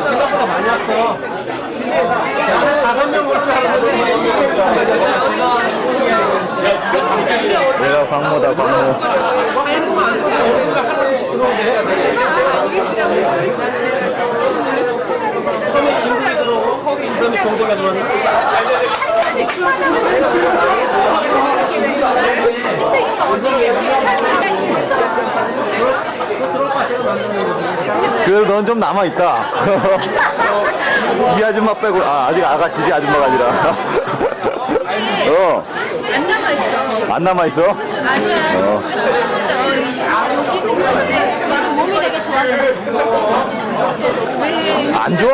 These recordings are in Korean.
생각보다 많이 왔어. 내가 광모다, 광모. 정도가 들어왔나? 그래도 넌 좀 남아있다. 이 아줌마 빼고, 아직 아가씨지, 아줌마가 아니라. 안 남아있어. 안 남아있어? 아니야. 여기 있는 건데 나도 몸이 되게 좋아졌어. 왜? 안 좋아.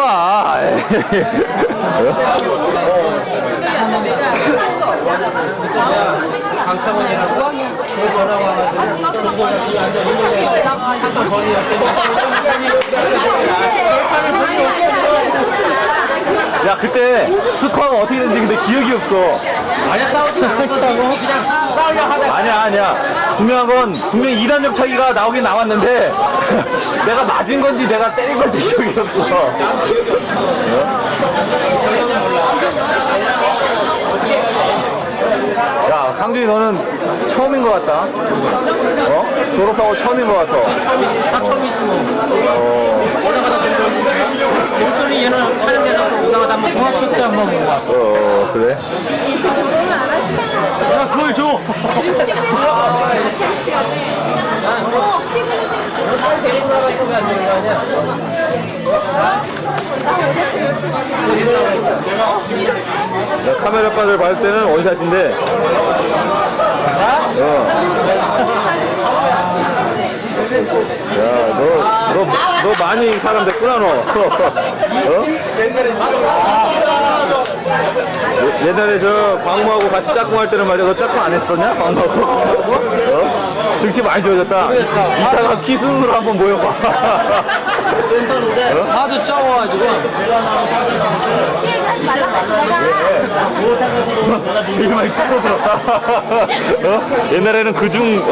야, 그때 스코어가 어떻게 됐는지 근데 기억이 없어. 아니야, 싸우지 않았다고? 그냥 싸우려 하다. 아니야. 분명한 건 분명히 2단적 차기가 나오긴 나왔는데 내가 맞은 건지 내가 때린 건지 기억이 없어. 야, 상준이 너는 처음인 것 같다. 졸업하고 처음인 것 같아. 딱 처음이지 뭐. 오다가다 목소리 얘는 하는 데다 오다가다 한번 종합 때 한번 보고 왔어. 그래? 야, 그걸 줘. 야, 카메라 바를 받을 때는 원샷인데. 야, 너 많이 사람 됐구나, 너. 옛날에 저 광모하고 같이 짝꿍 할 때는 말이야. 너 짝꿍 안 했었냐? 광모하고? 등치 많이 좋아졌다. 이따가 키순으로 한번 모여봐. 하도 짜워가지고. 제일 많이 끌어들었다. 옛날에는 그중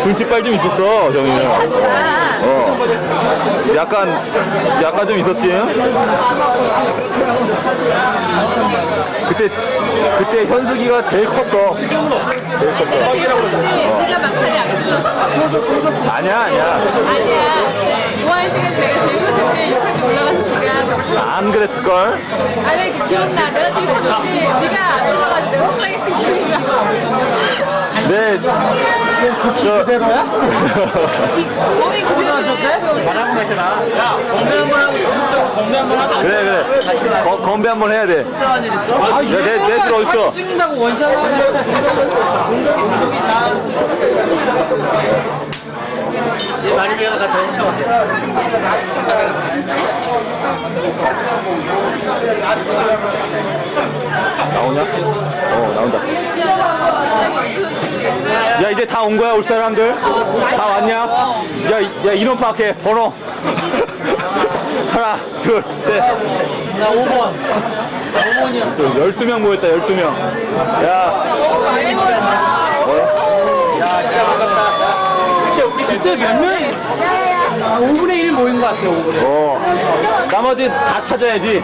등치빨 좀 있었어, 정이는. 약간 좀 있었지. 그때 현숙이가 제일 컸어. 네가 막판에 안 찔렀어. 아니야. 아니야. 모아이팅에서 내가 제일 컸는데 여기까지 올라가서 네가 안 그랬을걸? 아니 그 기억나. 내가 제일 컸는데 네가 안 올라가서 내가 속상했던 기억이 나. 네. 그대로야? 거의 그대로야. 바람 맞더라. 야, 건배 한번 하고 적극적으로 건배 한번 하자. 그래. 건배 한번 해야 돼. 속상한 일 있어? 야, 내 줄 어딨어? 찍는다고 원샷 공격이 잘. 얘 많이 배가 같이 훔쳐. 나오냐? 나온다. 야, 이제 다 온 거야, 올 사람들? 다 왔냐? 야, 인원 파악해, 번호. 하나, 둘, 셋. 나 5번. 나 5번이야. 12명 모였다, 12명. 야, 진짜 반갑다. 그때 몇 명이? 5분의 1 모인 것 같아, 5분의 1. 나머지 다 찾아야지.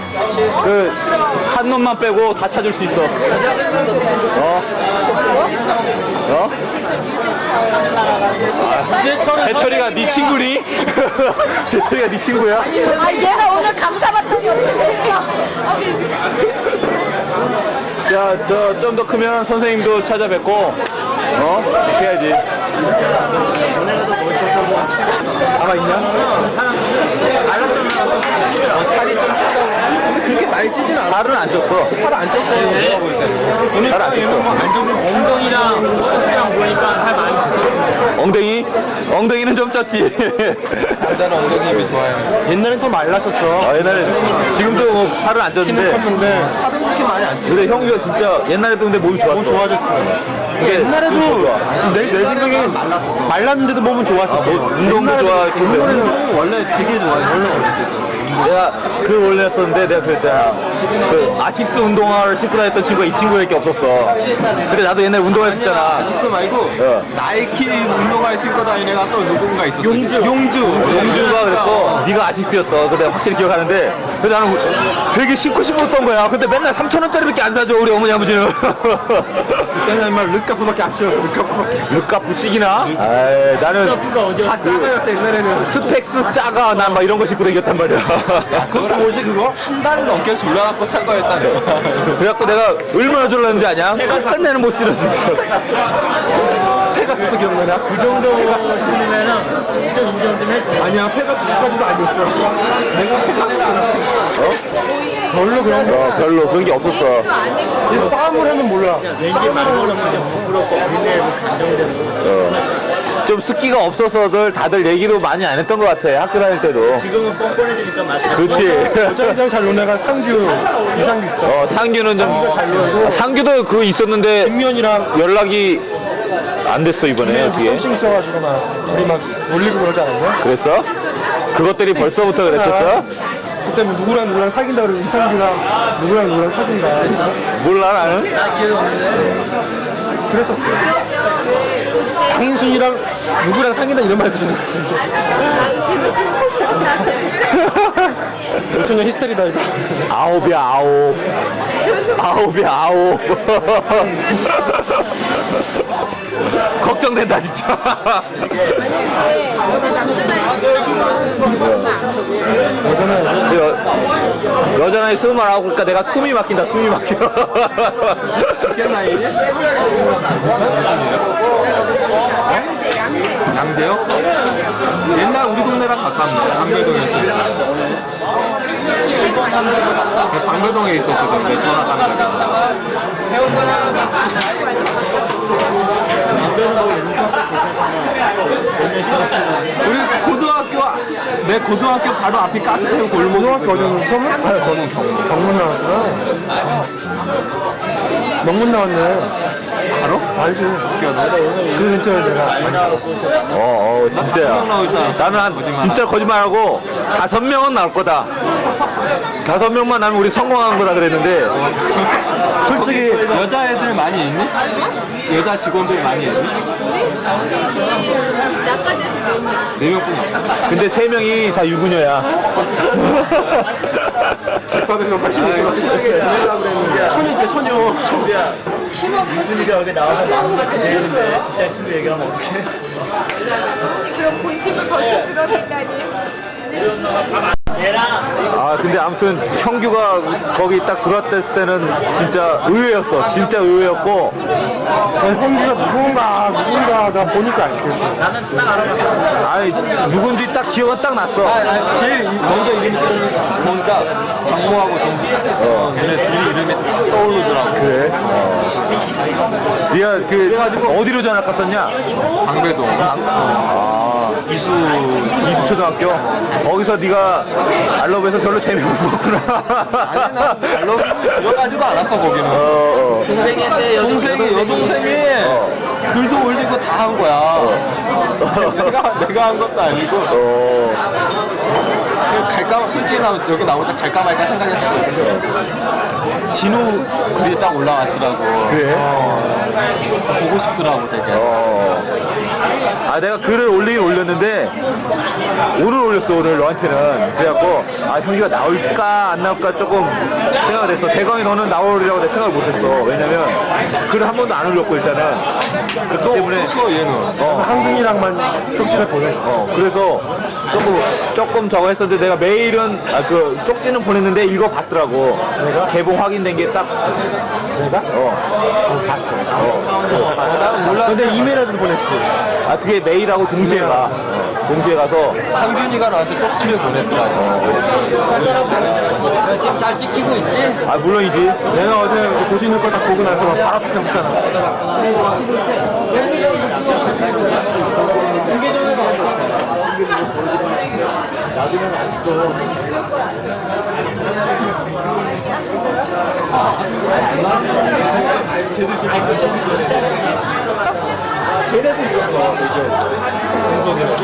한 놈만 빼고 다 찾을 수 있어. 재철이가 네 친구니? 재철이가 네 친구야? 아 얘가 오늘 감사받다니 어디 있어? 자, 좀 더 크면 선생님도 찾아뵙고, 이렇게 해야지. 가만 있냐? 살이 좀 쪘다고. 근데 그렇게 많이 찌진 않아. 살은 안 쪘어. 살 안 쪘어요. 살 안 쪘어. 엉덩이랑 포스랑 보니까 살 많이 쪘어. 엉덩이는 좀 쪘지. 남자는 엉덩이 힘이 좋아요. 옛날엔 더 말랐었어. 옛날에, 지금도 뭐 살은 안 키는 쪘는데. 컸는데 살은 그렇게 많이 안 찌. 근데 형규가 진짜 옛날에도 근데 몸이 좋았어. 몸 좋아졌어. 옛날에도 내 생각에 말랐는데도 몸은 좋았었어. 운동도 좋아했고. 옛날에는 원래 되게 좋아했어. 내가 글 올렸었는데 내가 그랬잖아. 그 아식스 운동화를 신고 다녔던 친구가 이 친구밖에 없었어. 근데 나도 옛날에 운동했었잖아. 아시스 말고 나이키 운동화를 신고 다니는 애가 또 누군가 있었어. 용주가 그랬고 네가 아식스였어. 근데 확실히 기억하는데 근데 나는 되게 신고 싶었던 거야. 근데 맨날 3,000원짜리밖에 안 사줘 우리 어머니 아버지는. 그때는 정말 르카프밖에 안 치웠어. 르카프밖에. 르카프 식이나? 아이, 나는 다 작아였어 옛날에는. 스펙스 작아 난 막 이런 거 신고 다녔단 말이야. 그것도 뭐지 그거? 한 달 넘게 졸라갖고 산 거였다며. 그래갖고 내가 얼마나 졸랐는지 아냐? 끝내는 못 실었어. 페가수스 기억나냐? 그 정도 신으면은 좀 인정 좀 해줘. 아니야 페가수스까지도 아니었어. 내가 페가수스 별로 그런 거. 별로 그런 게 없었어. 또 안 입고 이 싸움을 하면 몰라. 왠지 말로는 그냥 부끄럽고 굉장히 감정되는 좀 습기가 없어서들 다들 얘기도 많이 안 했던 것 같아. 학교 다닐 때도. 지금은 뻔뻔해지니까 맞아. 그렇지. 여자애들 잘 노는 애가 상규, 이상규 있어. 상규는 좀 상규도 그거 있었는데 김면이랑 연락이 안 됐어 이번에 어떻게? 썸씽 있어가지고 막 우리 막 올리고 그러지 않았냐? 그랬어? 그것들이 벌써부터 그랬었어? 그때 뭐 누구랑 사귄다 그러고 이상규랑 누구랑 사귄다. 몰라 나는. 그랬었어. 양인순이랑 누구랑 사귄다 이런 말 들은 거. 나도 재밌는 소문 좀 나서 5천년 히스테리다 이거. 아홉이야 아홉. 아홉이야 아홉. 걱정된다 진짜. 아니 근데 어제 여자 나이 29. 그러니까 내가 숨이 막힌다 숨이 막혀. 몇 나이니? 양재요? 옛날 우리 동네랑 가깝네. 방배동이었어. 방배동에 있었거든. 내 전화 가는 가게. 내 고등학교 바로 앞이 카페 골목. 고등학교 어디였는데? 서울? 아니 저는 경문 나왔구나. 명문 나왔네. 바로? 알지. 그 근처에 내가. 진짜야. 나는 진짜 거짓말하고 5명은 나올 거다. 5명만 나면 우리 성공한 거다 그랬는데 솔직히 여자애들 많이 있니? 여자 직원들 많이 있니? 어디지? 나까지 네 명뿐이 없다. 근데 3명이 다 유부녀야. 집밥에서 마시는 거. 천이지 천요. 민순이가 여기 나와서 마음을 내는데 진짜 친구 얘기하면 어떡해? 그런 본심을 벌써 드러낸다니. 아 근데 아무튼 형규가 거기 딱 들어왔을 때는 진짜 의외였어. 진짜 의외였고 형기가 누군가가 보니까 알겠어. 아이 누군지 딱 기억은 딱 났어. 제일 먼저 이름이 뭔가 강모하고 정수 너네 둘이 이름이 딱 떠오르더라고. 그래? 네가 그 어디로 전학 갔었냐? 방배동 이수 이수초등학교? 거기서 네가 알러브에서 별로 재미를 못 봤구나. 아니 나 발로 들어가지도 않았어 거기는. 동생인데 동생이 여동생이 글도 올리고 다 한 거야. 내가 한 것도 아니고. 갈까 솔직히 나 여기 나올 때 갈까 말까 생각했었어. 진우 글이 딱 올라왔더라고. 그래? 보고 싶더라고 되게. 아 내가 글을 올리긴 올렸는데 오늘 올렸어 오늘 너한테는. 그래갖고 아 형규가 나올까 안 나올까 조금 생각을 했어. 대광이 너는 나오리라고 내가 생각을 못했어. 왜냐면 글을 한 번도 안 올렸고 일단은 그렇기 때문에 없었어 얘는. 한준이랑만 쪽지를 보냈어. 그래서 조금 저거 했었는데 내가 메일은 그 쪽지는 보냈는데 읽어봤더라고. 내가 개봉 확인된 게 딱 내가? 봤어. 난 몰라. 근데 이메일에도 보냈지. 아 그게 메일하고 동시에 가. 동시에 가서 상준이가 나한테 쪽지를 보냈더라고. 지금 잘 찍히고 있지? 아 물론이지. 내가 어제 조진우 걸 딱 보고 나서 바로 탁 잡았잖아. 걔네도 있었어.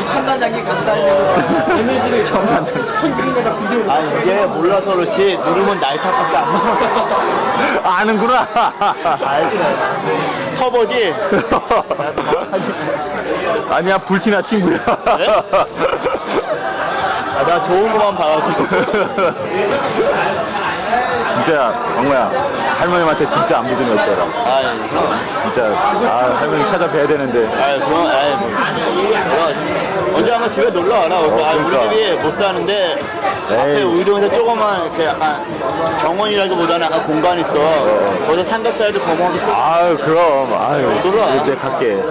이 첨단장이 가서 다니는 에너지를 첨단장. 현진이네가 비디오. 아 이게 몰라서 그렇지 누르면 날타밖에 안 나와. 아는구나. 알지. 터보지. 아니야, 불티나 친구야. 아, 나 좋은 거만 봐갖고. 진짜, 광모야. 할머님한테 진짜 안 믿은 거 있잖아. 아, 진짜, 아, 할머니 찾아뵈야 되는데. 그럼, 뭐. 언제 한번 집에 놀러 와라. 그래서, 그러니까. 우리 집이 못 사는데, 앞에 에이. 우이동에서 조그만, 이렇게 약간, 정원이라기보다는 약간 공간이 있어. 거기서 삼겹살도 거머하게 써. 아유, 그럼. 아유, 놀러 와. 이제 갈게.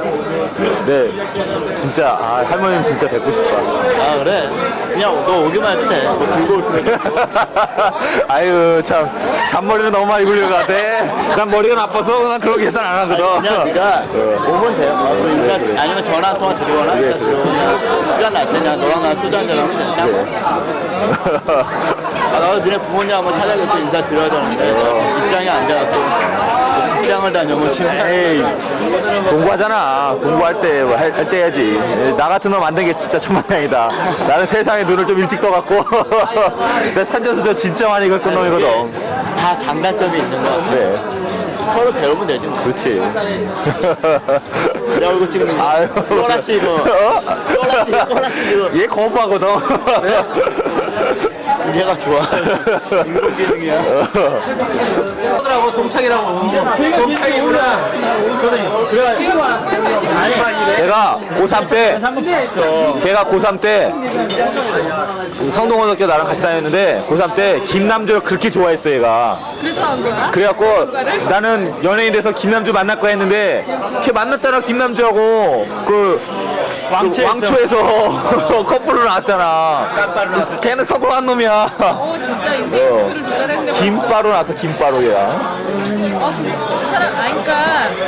네, 진짜, 아, 할머님 진짜 뵙고 싶다. 아, 그래? 그냥 너 오기만 해도 돼. 뭐 들고 올 필요 없어. 아유, 참, 잔머리는 너무 많이 굴려가 돼. 난 머리가 나빠서 난 그런 계산 안 하거든. 그냥 네가 오면 돼요. 그 인사, 그래. 아니면 전화 한 통화 드리거나 인사 드리거나 시간 날 때 그냥 너랑 나 소주 한잔 하면 돼. 아, 나도 너네 부모님 한번 찾아뵙고 인사 드려야 되는데 입장이 안 돼갖고 직장을 다녀면 진짜 에이, 공부하잖아. 공부할 때, 뭐 할 때 해야지. 나 같은 놈 만든 게 진짜 천만다행이다. 나는 세상에 눈을 좀 일찍 떠갖고. 내 산전수전 진짜 많이 겪은 놈이거든. 다 장단점이 있는 거야. 그래. 서로 배우면 되지 뭐. 그렇지. 내 얼굴 찍는 거. 아유. 꼬라치 이거. 꼬라치 이거. 얘 거부하거든. 얘가 좋아. 인공 지능이야. 하더라고 동창이라고. 동창이구나. 그래가지고 걔가 고3 때, 걔가 고3 때, 성동고등학교 나랑 같이 다녔는데, 고3 때 김남주를 그렇게 좋아했어, 얘가. 그래서 한 거야? 그래갖고 나는 연예인 돼서 김남주 만날 거야 했는데, 걔 만났잖아, 김남주하고. 왕초에서 커플로 나왔잖아. 걔는 성공한 놈이야. 진짜 인생 목표를 도달했는데 김바로 나왔어, 김바로 얘야. 그 사람 아니까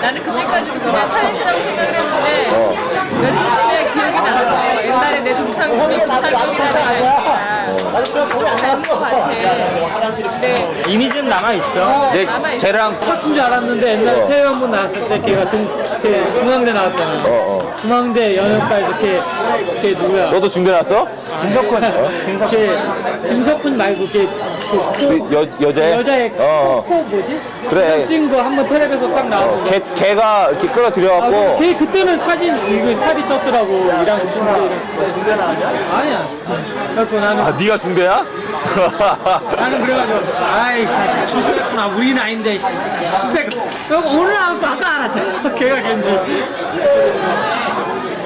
나는 그때까지도 그냥 탤런트라고 생각을 했는데 며칠 전에 기억이 나서 옛날에 내 동창이 동창이라는 애가 있었던 것 같아. 근데 이미지는 남아있어. 근데 남아있어. 걔랑 코치인 줄 알았는데 옛날에 태회 한번 나왔을 때 걔가 중앙대 나왔잖아. 중앙대 연예과에서 걔 누구야? 너도 중대 나왔어? 김석훈. 김석훈 말고 여자애? 여자의 코 뭐지? 그래. 찍은 거 한번 텔레비에서 딱 나오고. 걔가 이렇게 끌어들여갖고. 걔 그때는 사진 이거 살이 쪘더라고. 이랑 중대 아니야. 그래갖고 나는 아, 네가 중대야? 나는 그래가지고 아이씨 출세했구나 우리는 아닌데 출세 오늘 아까 알았잖아 걔가 걔인지.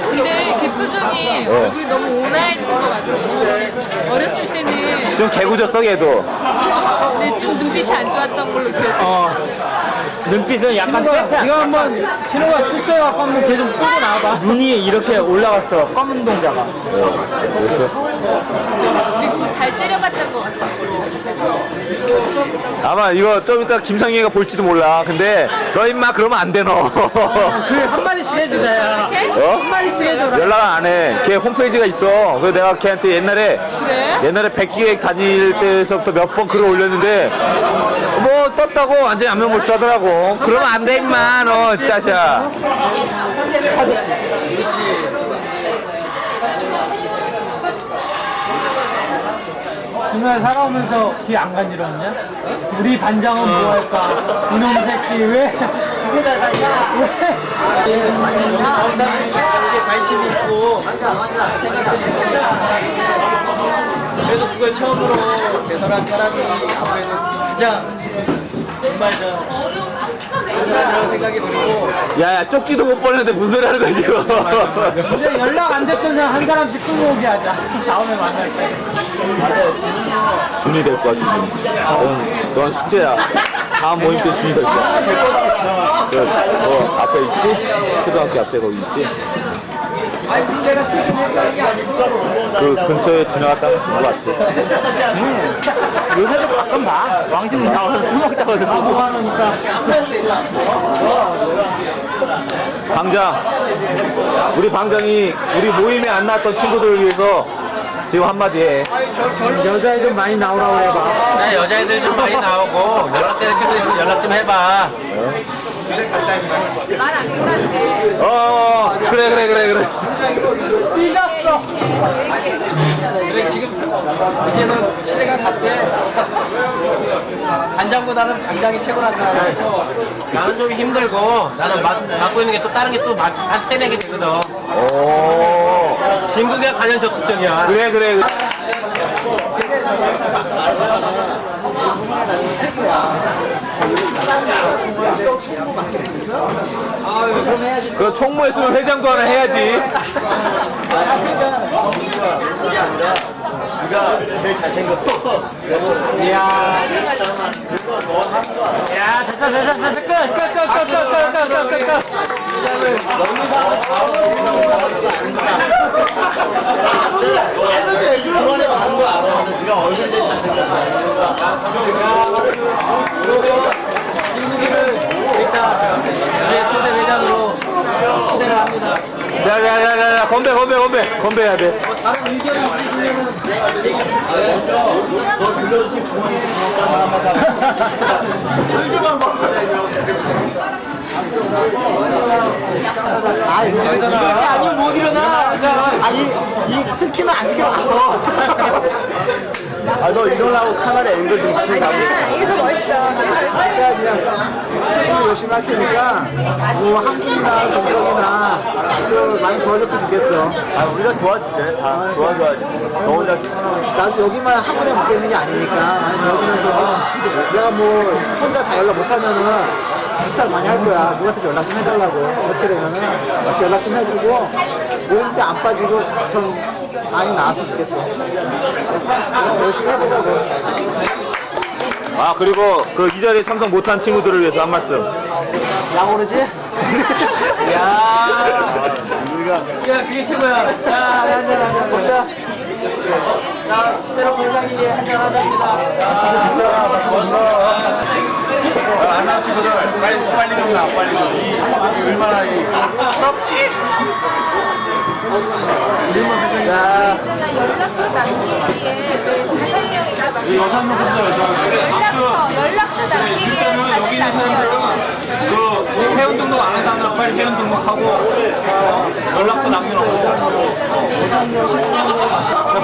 근데 걔 표정이 얼굴이 너무 온화해진 것 같아. 어렸을 때는 좀 개구졌어, 걔도. 근데 좀 눈빛이 안 좋았던 걸로 기억해. 눈빛은 약간 이거 한번 신호가 출세해갖고 한번 걔 좀 끌고 나와봐. 눈이 이렇게 올라갔어 검은 동자가. 그리고 잘 때려봤던 것 같아. 아마 이거 좀 이따 김상희가 볼지도 몰라. 근데 너 임마 그러면 안 돼, 너. 그 한마디씩 해주자 야. 어? 한마디씩 해줘라. 연락 안 해. 걔 홈페이지가 있어. 그래서 내가 걔한테 옛날에 백기획 다닐 때서부터 몇 번 글을 올렸는데 뭐 떴다고 완전히 안면 몰수하더라고. 그러면 안 돼, 임마, 너 짜샤. 정말 살아오면서 귀 안 간지러웠냐? 우리 반장은 뭐 할까? 이놈 새끼 왜? 관심이 있고 그래도 그걸 처음으로 개설한 사람이 아무래도 가장 정말 그런 생각이 들고 야, 쪽지도 못 보냈는데 무슨 소리 하는 거야, 지금. 근데 연락 안 됐던 사람 한 사람씩 끌고 오게 하자. 다음에 만날 때. 준이 될 거야, 준이. 넌 숙제야. 다음 모임 때 준이 될 거야. 너 앞에 있지? 초등학교 앞에 거기 있지? 그 근처에 지나갔다가 준거 봤어. 요새도 가끔 봐. 왕신 나와서 술 먹다가 뭐 하니까. 방장, 우리 방장이 우리 모임에 안 나왔던 친구들을 위해서 지금 한마디 해. 여자애들 많이 나오라고 해봐. 네, 여자애들 좀 많이 나오고 연락되는 친구들 좀 연락 좀 해봐. 말 안 끝났는데. 그래. 삐졌어. 그래 지금 이제는 시대가 갔대. 간장보다는 간장이 최고란다. 나는 좀 힘들고 나는 맡고 있는 게 또 다른 게 또 떼내게 되거든. 오. 진국이가 가장 적극적이야. 그래. 그 총무했으면 회장도 하나 해야지. 네가 제일 잘생겼어. 야 됐어. 끝. 이번에 가는 거 알아. 네가 얼굴 제일 잘생겼어. 진국이를 일단 이제 초대 회장으로 초대를 합니다. 자, 건배해야 돼. 다른 의견이 있으시면은 너 불러주신 부모님 절주만 봐. 아니 못 일어나. 아니 이 스키는 안 지켜봤어. 너 이러려고 카메라 앵글 좀 아니야, 이게 더 멋있어. 그냥 스케줄 열심히 할 테니까 뭐 한국이나 정석이나 그 많이 도와줬으면 좋겠어. 우리가 도와줄게. 다 도와줘야지. 너 혼자 나도 여기만 한 번에 묶여 있는 게 아니니까 많이 도와주면서 내가 뭐 혼자 다 연락 못하면은 부탁 많이 할 거야. 누구한테 연락 좀 해달라고. 그렇게 되면은 다시 연락 좀 해주고 모임 때 안 빠지고 좀 많이 나왔으면 좋겠어. 열심히 해보자고. 아, 그리고 그 이 자리에 참석 못한 친구들을 위해서 한 말씀. 양 오르지? 야 그게 최고야. 자 한잔. 먹자. 자 새로운 회장이 한잔 하답니다. 안나 친구들 빨리 좀 나. 빨리 좀. 이 얼마나 있잖아, 연락처 남기기에 왜 5명이나 막 여산명 연락처 남기기에 여기 있는 사람들은 그 회원 등록 안 한 사람들 빨리 회원 등록하고 연락처 남겨놓고.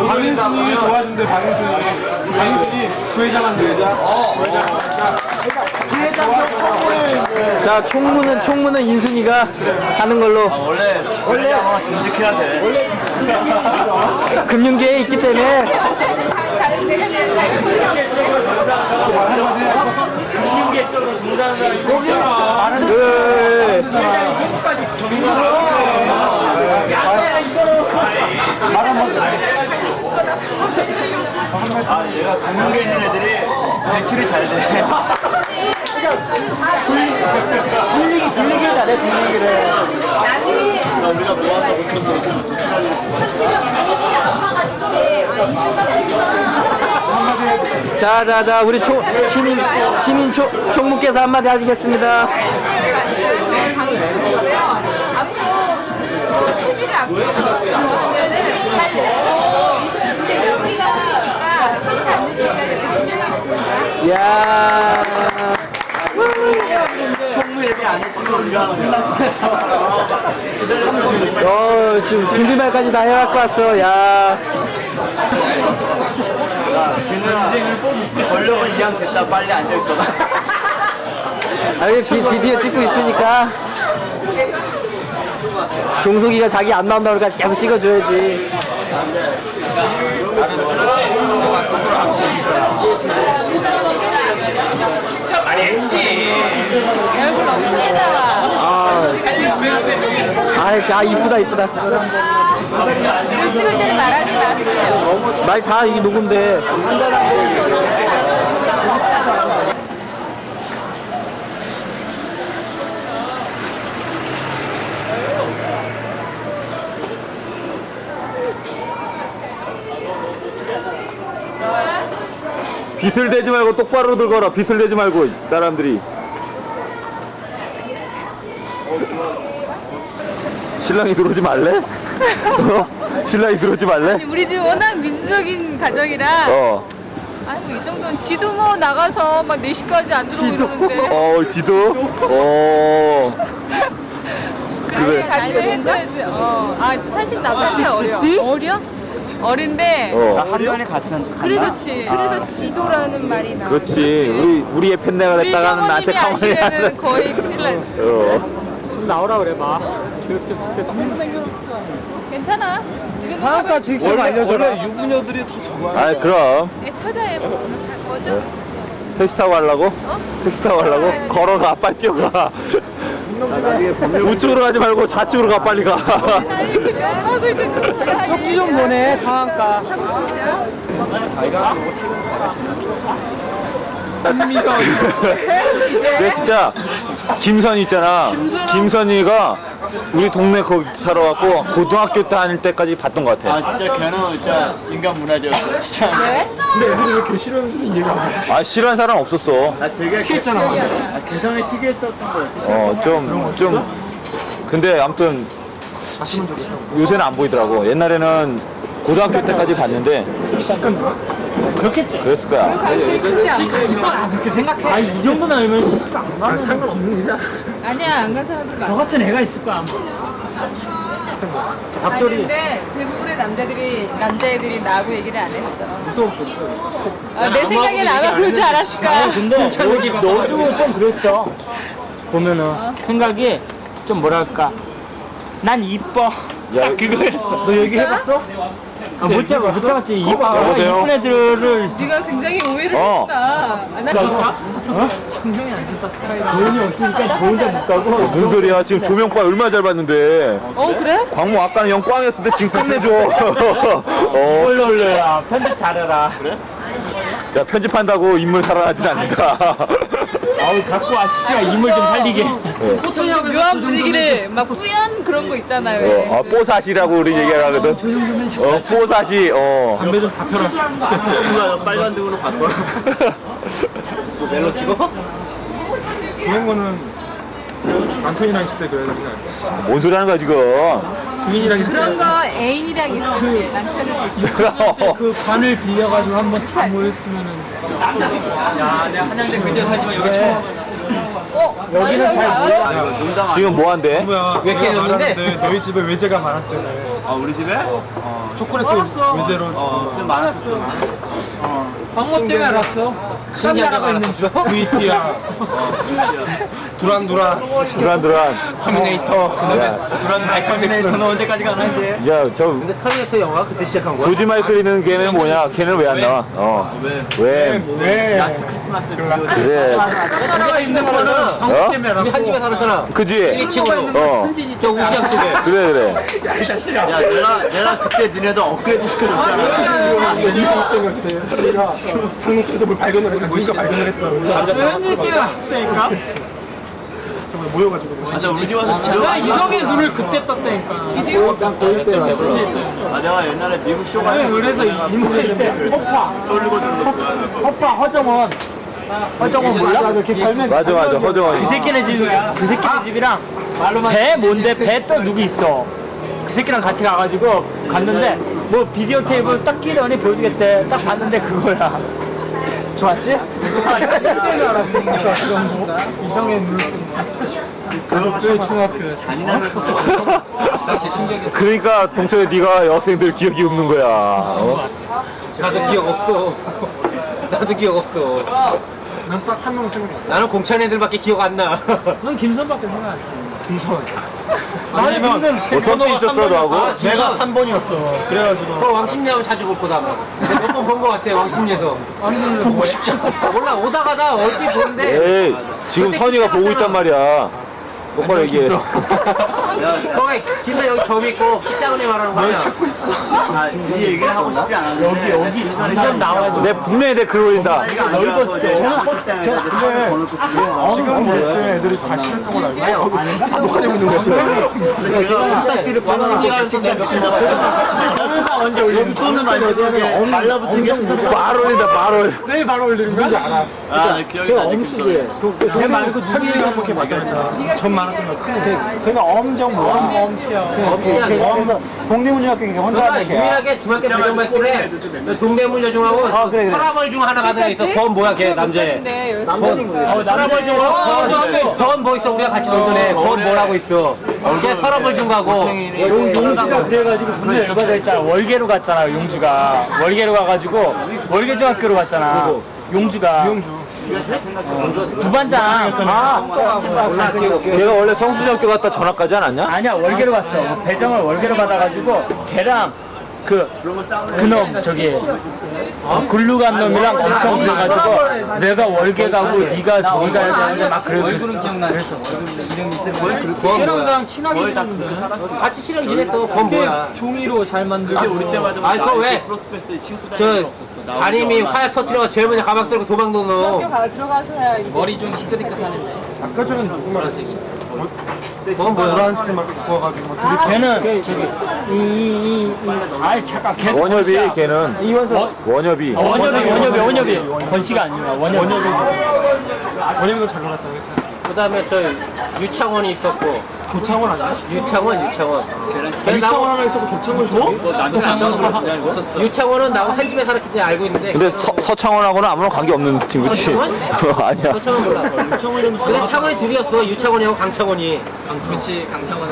방인순이 도와준대. 방인순이 부회장한테 부회장. 자 총무는 인순이가 하는 걸로. 원래 듬직해야 돼. 금융계에 있기 때문에. 금융계 쪽으로 종사하는 사람이 그래. 아 얘가 강릉에 있는 애들이 대출이 잘 돼. 분리기 잘해. 분리기를. 우리가 모아서 자 우리 신인 총무께서 한마디 하시겠습니다. TV를 안 보면은 잘 내고 대통령이니까 안 되니까 열심히 하겠습니다. 야 총무 예비 안 했으면 우리가 지금 준비말까지 다 해갖고 왔어. 야 쟤는 권력은 이양 됐다. 빨리 앉아있어. 여기 비디오 찍고 있으니까 종석이가 자기 안 나온다고 그러니까 계속 찍어줘야지. 진짜 많이 했지. 얼굴 엄청 해다와. 자 이쁘다. 물 찍을 때는 말하지 마세요. 말 다 이게 녹음돼. 비틀대지 말고 똑바로 들거라. 비틀대지 말고 사람들이. 신랑이 들어오지 말래? 신랑이 들어오지 말래? 우리 집 워낙 민주적인 가정이라 아니 뭐 이 정도는 지도 뭐 나가서 막 4시까지 안 들어오고 이러는데 지도? 그래. 같이 했어야지. 아, 사실 나도 한살 어려. 어려? 어린데. 학년이 같은. 그렇지. 그래서 지도라는 말이 나. 그렇지. 우리의 팬네가 우리 됐다가는 나한테 샤머님이 가만히 아시면은 거의 큰일 나지. 어. 나오라 그래 봐. 교육 좀 시켜서. 괜찮아. 지금 상한가 주식 좀 알려줘라. 아 그럼 처자에 뭐죠? 택시 타고 가려고? 택시 타고 가려고? 걸어가 빨리 뛰어가. 우측으로 가지 말고 좌측으로 가 빨리 가. 나 이렇게 면박을 주는 거야. 쪽지 좀 보내 상한가. 근데 진짜 김선이 있잖아. 김선이가 우리 동네 거기 살아갖고 고등학교 다닐 때까지 봤던 것 같아. 아 진짜 걔는 진짜 인간 문화재였어 진짜. 근데 애들이 왜 이렇게 싫어하는지 이해가 안 가. 아 싫어하는 사람 없었어. 아 되게 피했잖아. 개성이 특이했었던 거였지. 좀 근데 아무튼 요새는 안 보이더라고. 옛날에는 고등학교 때까지 봤는데 그렇겠지. 그랬을 거야. 그렇게 생각해. 아, 이 정도는 알면 안 가. 상관없는 일이야. 아니야, 안 간 사람들 너 많아. 같은 애가 있을 거야. 아마. 아니, 닭돌이. 근데 대부분의 남자애들이 나하고 얘기를 안 했어. 내 생각엔 아마 그러지 않았을 거야. 근데 너도 좀 그랬어. 보면은 생각이 좀 뭐랄까. 난 이뻐. 딱 그거였어. 너 얘기해봤어? 못 잡았지. 여보세요? 이쁜 애들을. 네가 굉장히 오해를 어. 했다. 난 좋다? 신경이 안 좋다, 스카이가. 돈이 없으니까 좋은 데 못 가고. 무슨 소리야? 지금 조명과 얼마나 잘 봤는데. 그래? 광모 아까는 영 꽝했을 때 지금 끝내줘. 올려야 편집 잘해라. 그래? 야 편집한다고 인물 살아나진 않는다. 아우 갖고 와 씨야 인물 좀 살리게. 좀 묘한 분위기를 막 뿌연 그런 거 있잖아요. 뽀사시라고 우리 얘기하거든. 뽀사시. 담배 좀 다 펴라. 친구야 빨간 등으로 바꿔. 뭐 멜로 찍어? 그런 거는 남편이랑 있을 때 그래야 되는 거 아니야? 뭔 소리 하는 거야 지금? 부인이랑 있을 그런 때. 거 애인이랑 있으면 남편은 그 관을 빌려가지고 한번 다 모였으면은. 야, 내가 한양대 그제 살지만 여기 처음. 여기는 잘 몰라. 농담 지금 뭐 한대? 뭐야? 몇 개였는데? 말하는데 너희 집에 외제가 많았다며. 아 우리 집에? 초콜릿도 알았어. 외제로. 좀 많았었어. 방법 때문에 알았어. 신기하다가 있는 줄. VT야. 두란두란. 두란두란. 터미네이터. 터미네이터는 언제까지 가나 이제. 야, 저 터미네이터 영화 그때 시작한 거야? 조지 마이클이는 걔는 뭐냐? 걔는 왜 안 나와? 왜? 왜? 라스트 크리스마스 그래. 나라가 있는 거는 방법 때문에 알았고. 한 집에 살았잖아. 그지? 친구로. 저 우시약 속에. 그래. 야 내가 그때 니네들 업그레이드 시켜줬잖아. 이거 때문에 우리가 장롱속에서 뭘 발견을 했는데 뭔가 발견을 했어. 현지 때문에 왔다니까. 모여가지고. 맞아 우리 집 와서 내가 지금 이성의 눈을 그때 떴다니까. 비디오? 아 내가 옛날에 미국 쇼 가서 그래서 이모일 때 허파. 솔리거든도 허파 허정원. 허정원 몰라? 맞아. 허정원이. 그 새끼네 집이랑 배 뭔데 배 또 누구 있어. 그 새끼랑 같이 가가지고 갔는데 뭐 비디오 테이블 딱 끼더니 보여주겠대. 딱 봤는데 그거야. 좋았지? 이성의 눈을 뜬 중학교였어. 잔인하면서 그러니까 동철이 네가 여학생들 기억이 없는 거야. 나도 기억 없어. 나도 기억 없어. 난 딱 한 명 생각나. 나는 공천 애들밖에 기억 안 나. 넌 김선밖에 생각 안 나. 김선. 아니면 뭐 선수 있었어 너하고? 내가 3번이었어. 그래가지고. 그 왕십리하고 자주 볼 거다. 몇 번 본 거 같아 왕십리에서. 보고 싶지 않아. 몰라 오다가다 얼핏 보는데 에이 지금 선이가 보고 있단 말이야. 똑바로 얘기해. 거기 김에 여기 점 있고 키 작은 애 말하는 거 아니야? 찾고 있어. 이 얘기를 하고 싶지 않았는데 여기 완전 나와줘. 내 분명히 내 글 올린다. 넓었어. 지금 볼 때 애들이 다 싫었던 걸 알고. 다 녹화되고 있는 거야 지금. 딱지를 방식이랑 책상 옆에다 영상 언제 올리는 용돈을 많이 주게 말라붙이게 말 올린다 말 올려. 내일 바로 올리는 거야? 아 기억이 나지. 걔 말고 누구 한지가 한 번씩 맡겨놨잖아. 전 많았던 거. 걔가 엄청 뭐야? 엄청. 그래서 동대문중학교 혼자 하는 걔야. 유일하게 중학교 배정받 때문에 동대문 여중하고 서라벌 중 하나 받은 애 있어. 범 뭐야 걔 남자애. 남자인 거예요. 서라벌 중하고 범 뭐 있어 우리가 같이 놀던 애. 범 뭐라고 있어. 걔 서랍을 준 거고. 용주가 그래가지고 군대 열받아 했잖아. 월계로 갔잖아. 용주가 월계로 가가지고 월계 중학교로 갔잖아. 용주가 부반장. 걔가 원래 성수중학교 갔다 전학까지 않았냐? 아니야 월계로 갔어. 배정을 월계로 받아가지고 걔랑 그놈 저기 굴루 간 놈이랑 엄청 그래가지고 내가 월계 가고 네가 저기 가야 되는데 막 그랬었어. 걔랑 친하게 지냈는데. 같이 친하게 지냈어. 그건 뭐야. 종이로 잘 만들고. 우리 때마다 아니, 그거 왜? 프로스페스 친구 저 다니는 거 없었어. 담임이 화약 터트려가 제일 먼저 가방 쓰고 도망도 넣어. 학교 들어가서야 이제 머리 좀 희끗희끗하는데. 아까 전에 무슨 말 하지? 그건 뭐야. 노란스 막 갖고 와가지고 막 둘이 걔는 저기 아이 잠깐 걔도 원협이 권씨야. 걔는 원협이 원협이 권씨가 아니라 원협이. 원영이도 잘 놀았잖아. 그치? 그다음에 저 유창원이 있었고. 조창원 아니야? 유창원. 유창원 하나 있었고 조창원 줘? 유창원은 나하고 한 집에 살았기 때문에 알고 있는데. 근데 서창원하고는 아무런 관계 없는 친구지. 아니야. 유창원 몰라. 근데 창원이 둘이었어. 유창원이하고 강창원이. 그렇지, 강창원.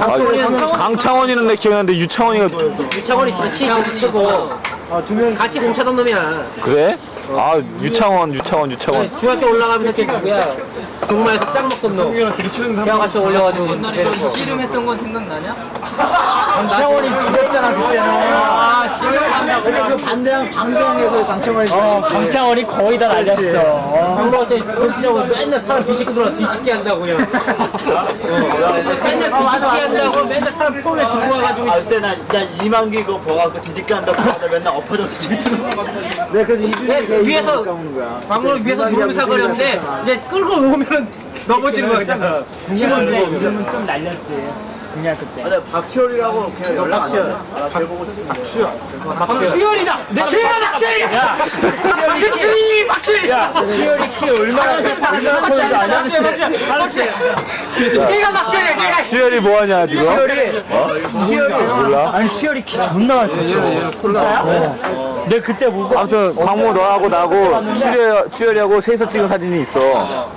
강창원이는 내 기억나는데 유창원이가 유창원이 있으면 키 크고. 아두 명이 같이 공차던 놈이야. 그래? 아 유창원. 중학교 올라가면서 걔 누구야? 동마에서 짱 먹던 놈. 형이랑 둘이 치는데 걔랑 같이 올려가지고. 옛날에 씨름했던 건 생각나냐? 강창원이 죽였잖아 그때는. 아, 씨름한다고. 그 방대항에서 강창원이 강창원이 거의 다 날렸어. 방법한테 돈 치자고 맨날 사람 뒤집고 들어와 뒤집게 한다고 그냥. 맨날 뒤집게 한다고 맨날 사람 폰에 들고 와가지고. 그때 나 2만 개 그거 버갖고 뒤집게 한다고 하다 맨날 엎어져서 뒤집더라고. 내가 그래서 이준이 위에서 까먹는 거야. 광고를 위에서 누르면 사거리였는데 이제 끌고 오면은 넘어지는 거야 그냥. 이름은 좀 날렸지. 그냥 그때. 맞아 박치열이라고 그냥 연락 안 해. 박수열이다. 걔가 박수열이야. 야, 박수열이 박수열이야. 박수열이 키 얼마나 큰줄 아냐? 걔가 박수열이야. 걔가. 수열이 뭐하냐 지금? 수열이 몰라. 아니 수열이 키 존나 많대. 진짜야? 내가 그때 보고 아무튼 광모 너하고 나하고 수열이하고 셋이서 찍은 사진이 있어.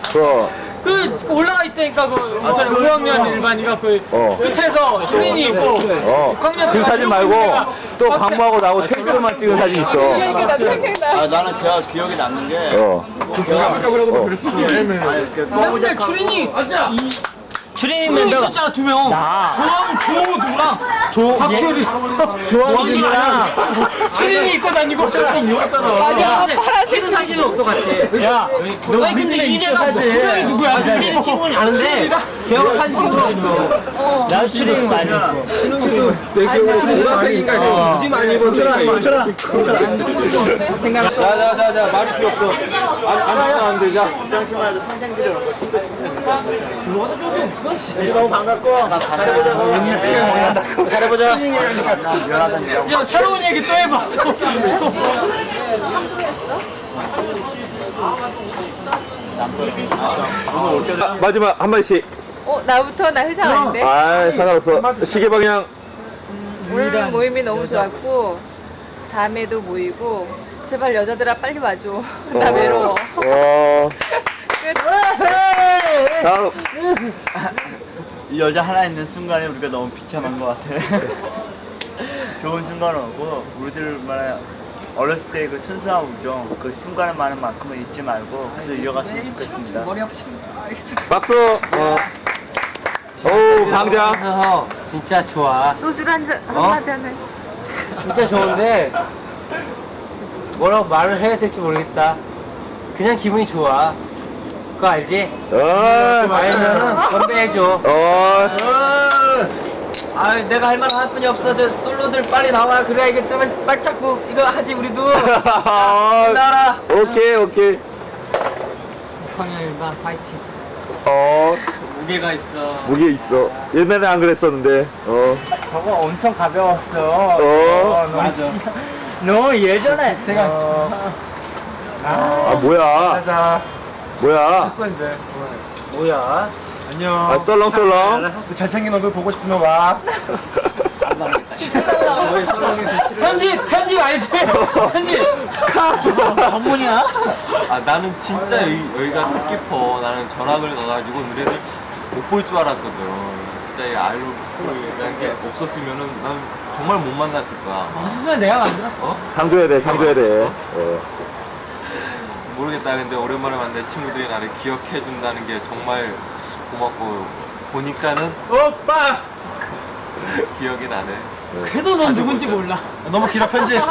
그 올라가 있다니까 그 5학년 일반이가 그 끝에서 추린이 있고 6학년 그 사진 말고 또 광모하고 나하고 셋이서만 찍은 사진 있어. 그러니까 나 생각나. 아 나는 걔가 기억이 남는 게 아까 그러고 그랬어. 근데 추린이 주림 멤버 멤버가 있었잖아 2명. 나 조두랑 박철이 조항준이랑 추린이 입고 다니고. 맞아. 찍은 사진은 없어 같이. 야, 너 아니 우리 근데 집에 이내가 있어 두 명이 사진. 누구야? 사진 찍은 건 아는데 걔하고 사진 찍은 건 없어. 나 주림 많이 있고. 내 기억에 보라색인가 굳이 많이 입은 줄 자자자자 말이 필요 없어. 안 되자. 당시만 해도 선생들이 그렇고 친구들 너무 반갑고 잘해보자. 야 새로운 얘기 또 해봐. 마지막 한 마디씩. 나부터 나 회장 아닌데. 아 상관없어. 시계 방향. 오늘 모임이 너무 좋았고 다음에도 모이고 제발 여자들아 빨리 와줘. 나 외로워. 끝. 다음. 이 여자 하나 있는 순간에 우리가 너무 비참한 것 같아. 좋은 순간은 없고 우리들만의 어렸을 때 그 순수한 우정 그 순간만은 만큼은 잊지 말고 계속 이어갔으면 좋겠습니다. 머리 아프십니다. 박수. 오 방장. 그래서 진짜 좋아. 소주 한마디 하네. 진짜 좋은데 뭐라고 말을 해야 될지 모르겠다. 그냥 기분이 좋아. 그거 알지? 알면은 건배해줘. 아 내가 할 말 하나뿐이 없어. 저 솔로들 빨리 나와. 그래야 이게 좀 빨짝고 이거 하지 우리도. 나라. 오케이. 6학년 일반 파이팅. 무게가 있어. 무게 있어. 옛날에 안 그랬었는데. 저거 엄청 가벼웠어. 맞아. 너 예전에 아 뭐야? 자 뭐야? 했어 이제. 뭐야? 안녕. 아 썰렁썰렁. 잘생긴 얼굴 보고 싶으면 와. 편집 알지? 편집. 전문이야? 아 나는 진짜 여기가 뜻깊어. 나는 전학을 가가지고 너네들 못 볼 줄 알았거든. 진짜 이 아이러브 스쿨이라는 게 없었으면은 난 정말 못 만났을 거야. 없었으면 내가 만들었어. 상 줘야 돼, 상 줘야 돼. 모르겠다. 근데 오랜만에 만난 친구들이 나를 기억해 준다는 게 정말 고맙고 보니까는 오빠! 기억이 나네. 그래도 넌 누군지 몰라. 너무 길어 편집.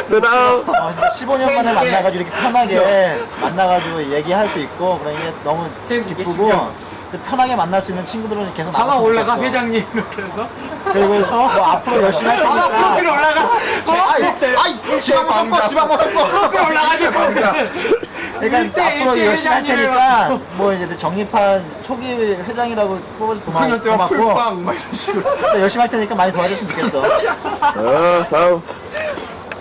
그다음 15년 만에 만나가지고 이렇게 편하게 만나가지고 얘기할 수 있고 그런 게 너무 기쁘고 근데 편하게 만날 수 있는 친구들은 계속 사막 만났으면 올라가 좋겠어. 회장님 이렇게 해서. 그리고 뭐 앞으로 열심히 할 사막 테니까. 프로필 올라가. 아이 집 한번 섞어 집 한번 섞어. 프로필 올라가지. 그러니까 앞으로 일대 열심히 할 회장님을 테니까 뭐 이제 정립한 초기 회장이라고 뽑아줘서 고맙고 막 이런 식으로. 근데 열심히 할 테니까 많이 도와줬으면 좋겠어. 다음.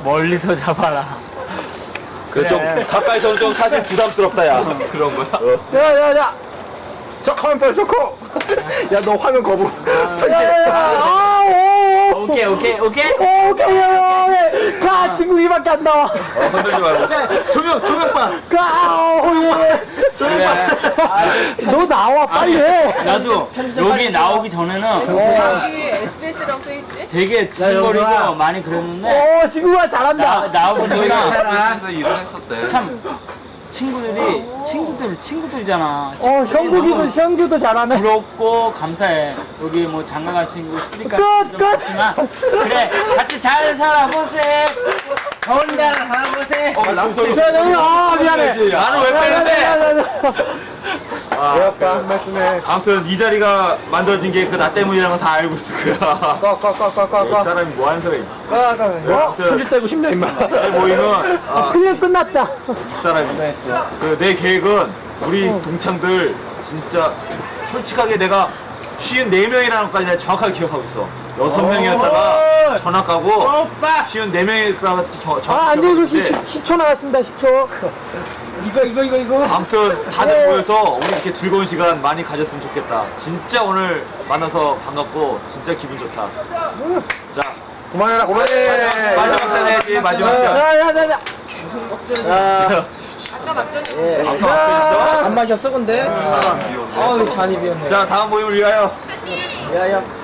멀리서 잡아라. 그래, 좀 가까이서 좀 사실 부담스럽다, 야. 그런 거야? 야야야. 저커면 빨리 저커. 야 너 화면 거부. 오케이. 가 친구 이밖에 안 나와. 흔들지 말고. 조명빠. 너 나와 빨리 해. 나도 여기 나오기 전에는 저기 SBS라고 써있지? 되게 찡거리고 많이 그랬는데. 친구가 잘한다. 나와보니까 SBS에서 일을 했었대. 참 친구들이잖아. 형규도 잘하네. 부럽고 감사해. 여기 뭐 장가간 친구 시집까지 좀 갔지만 그래 같이 잘 살아보세. 혼자 가보세. 미안해. 나는 왜 빼는데? 한 말씀에. 아무튼 이 자리가 만들어진 게 그 나 때문이라는 건 다 알고 있을 거야. 이 사람이 뭐 하는 사람이? 아무튼 편집 떼고 싶냐 임마. 내 모임은 그냥 끝났다. 이 사람이. 그 내 계획은 우리 동창들 진짜 솔직하게 내가 54명이라는 것까지 내가 정확하게 기억하고 있어. 6명이었다가 전학 가고 54명이라고 정확하게 기억하고 있는데 10초 나갔습니다. 10초. 이거. 아무튼 다들 모여서 우리 이렇게 즐거운 시간 많이 가졌으면 좋겠다. 진짜 오늘 만나서 반갑고 진짜 기분 좋다. 자, 그만해라 그만해. 마지막 잔 해야지. 마지막 잔. 아까 막전이 박수 맞춰 안 마셨어 근데? 미웠네. 아우 잔이 비었네. 자, 다음 모임을 위하여. 야야.